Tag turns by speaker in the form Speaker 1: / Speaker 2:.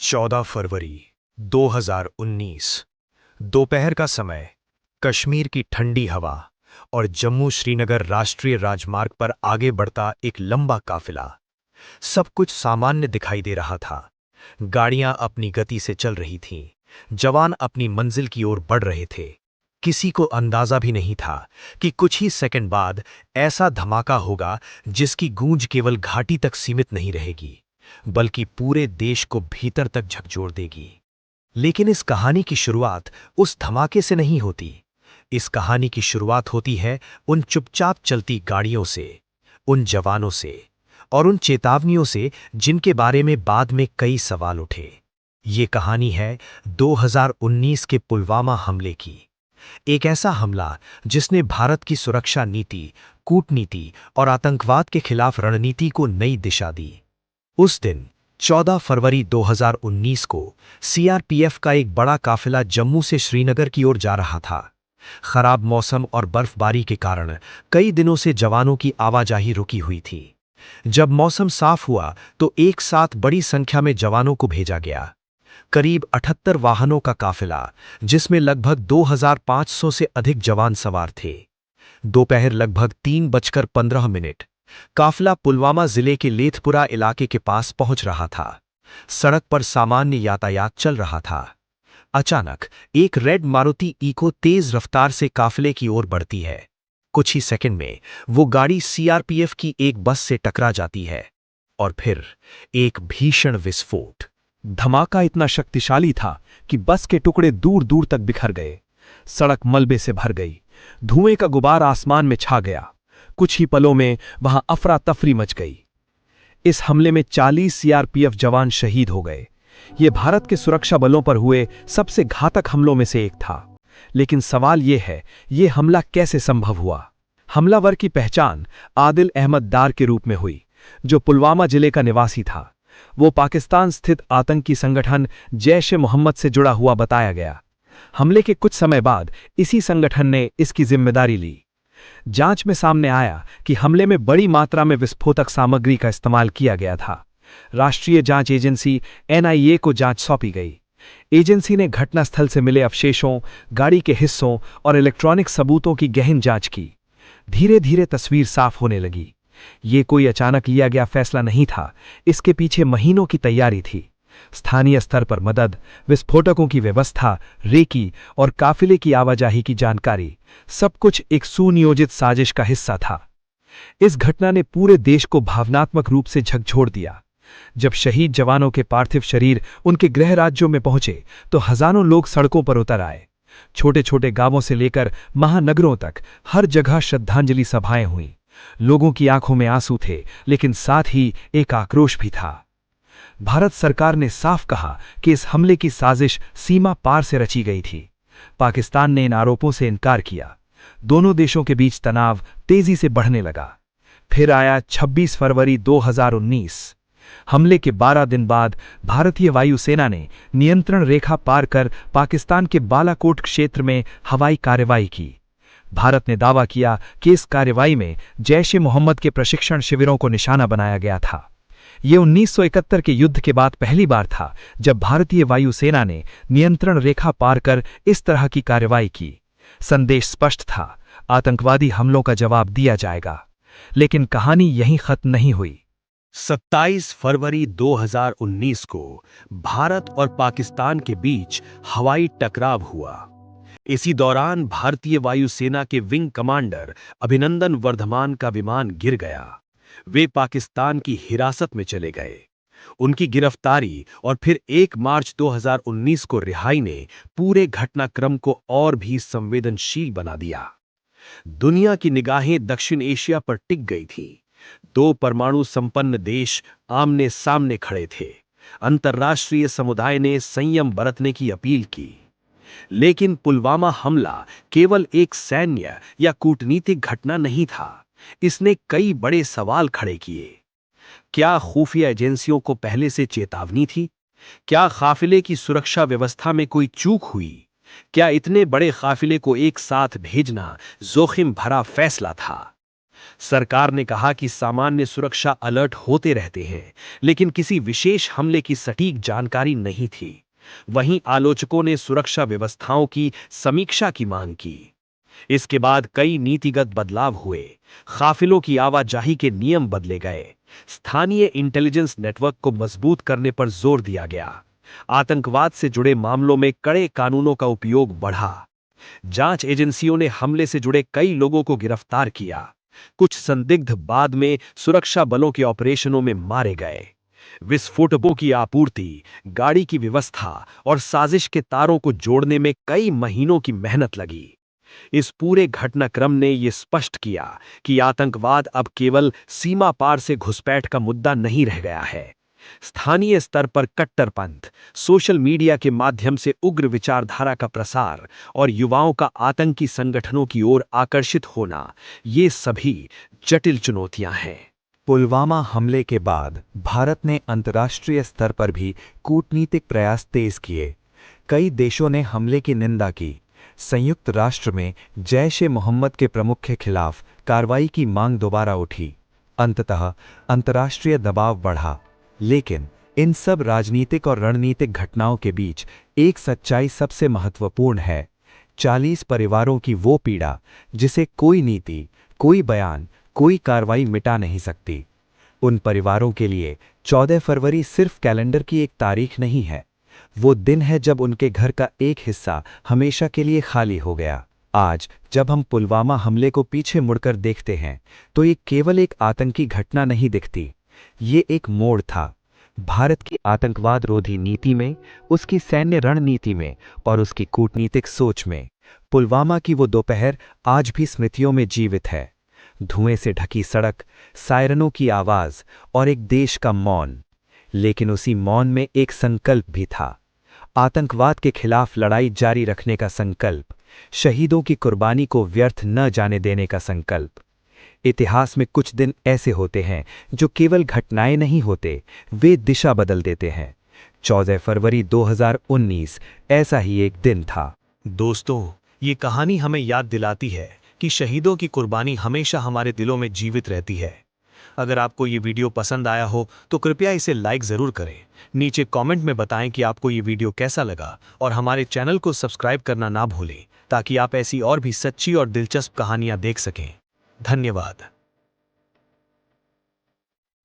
Speaker 1: 14 फरवरी 2019 दोपहर का समय। कश्मीर की ठंडी हवा और जम्मू श्रीनगर राष्ट्रीय राजमार्ग पर आगे बढ़ता एक लंबा काफिला। सब कुछ सामान्य दिखाई दे रहा था। गाड़ियां अपनी गति से चल रही थीं, जवान अपनी मंजिल की ओर बढ़ रहे थे। किसी को अंदाजा भी नहीं था कि कुछ ही सेकंड बाद ऐसा धमाका होगा जिसकी गूंज केवल घाटी तक सीमित नहीं रहेगी, बल्कि पूरे देश को भीतर तक झकझोर देगी। लेकिन इस कहानी की शुरुआत उस धमाके से नहीं होती। इस कहानी की शुरुआत होती है उन चुपचाप चलती गाड़ियों से, उन जवानों से और उन चेतावनियों से जिनके बारे में बाद में कई सवाल उठे। ये कहानी है 2019 के पुलवामा हमले की। एक ऐसा हमला जिसने भारत की सुरक्षा नीति, कूटनीति और आतंकवाद के खिलाफ रणनीति को नई दिशा दी। उस दिन 14 फरवरी 2019 को सीआरपीएफ का एक बड़ा काफिला जम्मू से श्रीनगर की ओर जा रहा था। खराब मौसम और बर्फबारी के कारण कई दिनों से जवानों की आवाजाही रुकी हुई थी। जब मौसम साफ हुआ तो एक साथ बड़ी संख्या में जवानों को भेजा गया। करीब 78 वाहनों का काफिला, जिसमें लगभग 2500 से अधिक जवान सवार थे। दोपहर लगभग 3:15 काफिला पुलवामा जिले के लेथपुरा इलाके के पास पहुंच रहा था। सड़क पर सामान्य यातायात चल रहा था। अचानक एक रेड मारुति इको तेज रफ्तार से काफिले की ओर बढ़ती है। कुछ ही सेकंड में वो गाड़ी सीआरपीएफ की एक बस से टकरा जाती है और फिर एक भीषण विस्फोट।
Speaker 2: धमाका इतना शक्तिशाली था कि बस के टुकड़े दूर दूर तक बिखर गए। सड़क मलबे से भर गई। धुएं का गुबार आसमान में छा गया। कुछ ही पलों में वहां अफरा तफरी मच गई। इस हमले में 40 सीआरपीएफ जवान शहीद हो गए। यह भारत के सुरक्षा बलों पर हुए सबसे घातक हमलों में से एक था। लेकिन सवाल यह है, यह हमला कैसे संभव हुआ? हमलावर की पहचान आदिल अहमद डार के रूप में हुई, जो पुलवामा जिले का निवासी था। वो पाकिस्तान स्थित आतंकी संगठन जैश-ए-मोहम्मद से जुड़ा हुआ बताया गया। हमले के कुछ समय बाद इसी संगठन ने इसकी जिम्मेदारी ली। जांच में सामने आया कि हमले में बड़ी मात्रा में विस्फोटक सामग्री का इस्तेमाल किया गया था। राष्ट्रीय जांच एजेंसी एनआईए को जांच सौंपी गई। एजेंसी ने घटनास्थल से मिले अवशेषों, गाड़ी के हिस्सों और इलेक्ट्रॉनिक सबूतों की गहन जांच की। धीरे धीरे तस्वीर साफ होने लगी। ये कोई अचानक लिया गया फैसला नहीं था, इसके पीछे महीनों की तैयारी थी। स्थानीय स्तर पर मदद, विस्फोटकों की व्यवस्था, रेकी और काफिले की आवाजाही की जानकारी, सब कुछ एक सुनियोजित साजिश का हिस्सा था। इस घटना ने पूरे देश को भावनात्मक रूप से झकझोर दिया। जब शहीद जवानों के पार्थिव शरीर उनके गृह राज्यों में पहुंचे तो हजारों लोग सड़कों पर उतर आए। छोटे छोटे गांवों से लेकर महानगरों तक हर जगह श्रद्धांजलि सभाएं हुईं। लोगों की आंखों में आंसू थे, लेकिन साथ ही एक आक्रोश भी था। भारत सरकार ने साफ कहा कि इस हमले की साजिश सीमा पार से रची गई थी। पाकिस्तान ने इन आरोपों से इनकार किया। दोनों देशों के बीच तनाव तेजी से बढ़ने लगा। फिर आया 26 फरवरी 2019। हमले के 12 दिन बाद भारतीय वायुसेना ने नियंत्रण रेखा पार कर पाकिस्तान के बालाकोट क्षेत्र में हवाई कार्रवाई की। भारत ने दावा किया कि इस कार्रवाई में जैश-ए-मोहम्मद के प्रशिक्षण शिविरों को निशाना बनाया गया था। ये 1971 के युद्ध के बाद पहली बार था जब भारतीय वायुसेना ने नियंत्रण रेखा पार कर इस तरह की कार्रवाई की। संदेश स्पष्ट था, आतंकवादी हमलों का जवाब दिया जाएगा। लेकिन कहानी यहीं खत्म नहीं हुई।
Speaker 1: 27 फरवरी 2019 को भारत और पाकिस्तान के बीच हवाई टकराव हुआ। इसी दौरान भारतीय वायुसेना के विंग कमांडर अभिनंदन वर्धमान का विमान गिर गया। वे पाकिस्तान की हिरासत में चले गए। उनकी गिरफ्तारी और फिर 1 मार्च 2019 को रिहाई ने पूरे घटनाक्रम को और भी संवेदनशील बना दिया। दुनिया की निगाहें दक्षिण एशिया पर टिक गई थीं। 2 परमाणु संपन्न देश आमने सामने खड़े थे। अंतर्राष्ट्रीय समुदाय ने संयम बरतने की अपील की। लेकिन पुलवामा हमला केवल एक सैन्य या कूटनीतिक घटना नहीं था। इसने कई बड़े सवाल खड़े किए। क्या खुफिया एजेंसियों को पहले से चेतावनी थी? क्या काफिले की सुरक्षा व्यवस्था में कोई चूक हुई? क्या इतने बड़े काफिले को एक साथ भेजना जोखिम भरा फैसला था?
Speaker 2: सरकार ने कहा कि सामान्य सुरक्षा अलर्ट होते रहते हैं, लेकिन किसी विशेष हमले की सटीक जानकारी नहीं थी। वहीं आलोचकों ने सुरक्षा व्यवस्थाओं की समीक्षा की मांग की। इसके बाद कई नीतिगत बदलाव हुए। काफिलों की आवाजाही के नियम बदले गए। स्थानीय इंटेलिजेंस नेटवर्क को मजबूत करने पर जोर दिया गया। आतंकवाद से जुड़े मामलों में कड़े कानूनों का उपयोग बढ़ा। जांच एजेंसियों ने हमले से जुड़े कई लोगों को गिरफ्तार किया। कुछ संदिग्ध बाद में सुरक्षा बलों के ऑपरेशनों में मारे गए। विस्फोटकों की आपूर्ति, गाड़ी की व्यवस्था और साजिश के तारों को जोड़ने में कई महीनों की मेहनत लगी। इस पूरे घटनाक्रम ने यह स्पष्ट किया कि आतंकवाद अब केवल सीमा पार से घुसपैठ का मुद्दा नहीं रह गया है। स्थानीय स्तर पर कट्टरपंथ, सोशल मीडिया के माध्यम से उग्र विचारधारा का प्रसार और युवाओं का आतंकी संगठनों की ओर आकर्षित होना, ये सभी जटिल चुनौतियां हैं।
Speaker 3: पुलवामा हमले के बाद भारत ने अंतर्राष्ट्रीय स्तर पर भी कूटनीतिक प्रयास तेज किए। कई देशों ने हमले की निंदा की। संयुक्त राष्ट्र में जैश-ए-मोहम्मद के प्रमुख के खिलाफ कार्रवाई की मांग दोबारा उठी। अंततः अंतर्राष्ट्रीय दबाव बढ़ा। लेकिन इन सब राजनीतिक और रणनीतिक घटनाओं के बीच एक सच्चाई सबसे महत्वपूर्ण है। 40 परिवारों की वो पीड़ा जिसे कोई नीति, कोई बयान, कोई कार्रवाई मिटा नहीं सकती। उन परिवारों के लिए 14 फरवरी सिर्फ कैलेंडर की एक तारीख नहीं है। वो दिन है जब उनके घर का एक हिस्सा हमेशा के लिए खाली हो गया। आज जब हम पुलवामा हमले को पीछे मुड़कर देखते हैं तो ये केवल एक आतंकी घटना नहीं दिखती। ये एक मोड़ था भारत की आतंकवाद रोधी नीति में, उसकी सैन्य रणनीति में और उसकी कूटनीतिक सोच में। पुलवामा की वो दोपहर आज भी स्मृतियों में जीवित है। धुएं से ढकी सड़क, सायरनों की आवाज और एक देश का मौन। लेकिन उसी मौन में एक संकल्प भी था, आतंकवाद के खिलाफ लड़ाई जारी रखने का संकल्प, शहीदों की कुर्बानी को व्यर्थ न जाने देने का संकल्प। इतिहास में कुछ दिन ऐसे होते हैं जो केवल घटनाएं नहीं होते, वे दिशा बदल देते हैं। 14 फरवरी 2019 ऐसा ही एक दिन था।
Speaker 1: दोस्तों, ये कहानी हमें याद दिलाती है कि शहीदों की कुर्बानी हमेशा हमारे दिलों में जीवित रहती है। अगर आपको ये वीडियो पसंद आया हो तो कृपया इसे लाइक ज़रूर करें। नीचे कमेंट में बताएं कि आपको ये वीडियो कैसा लगा और हमारे चैनल को सब्सक्राइब करना ना भूलें ताकि आप ऐसी और भी सच्ची और दिलचस्प कहानियां देख सकें। धन्यवाद।